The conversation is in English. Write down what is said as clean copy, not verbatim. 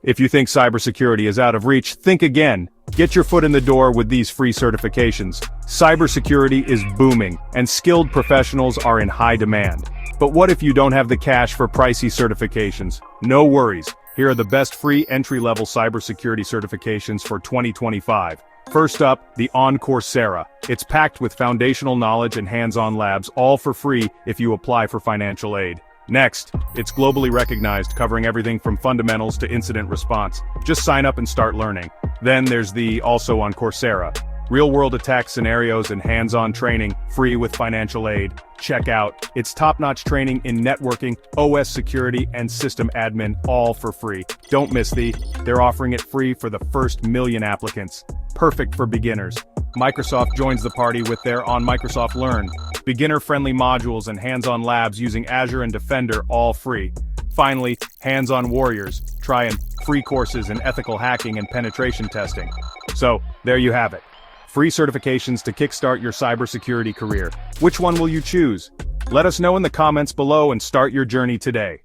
If you think cybersecurity is out of reach, think again. Get your foot in the door with these free certifications. Cybersecurity is booming, and skilled professionals are in high demand. But what if you don't have the cash for pricey certifications? No worries. Here are the best free entry-level cybersecurity certifications for 2025. First up, the On Coursera. It's packed with foundational knowledge and hands-on labs, all for free if you apply for financial aid. Next, it's globally recognized, covering everything from fundamentals to incident response. Just sign up and start learning. Then there's the Also on Coursera. Real-world attack scenarios and hands-on training, free with financial aid. Check out. It's top-notch training in networking, OS security, and system admin, all for free. Don't miss they're offering it free for the first 1,000,000 applicants. Perfect for beginners. Microsoft joins the party with their On Microsoft Learn. Beginner-friendly modules and hands-on labs using Azure and Defender, all free. Finally, Hands-on Warriors, trying free courses in ethical hacking and penetration testing. So, there you have it. Free certifications to kickstart your cybersecurity career. Which one will you choose? Let us know in the comments below and start your journey today.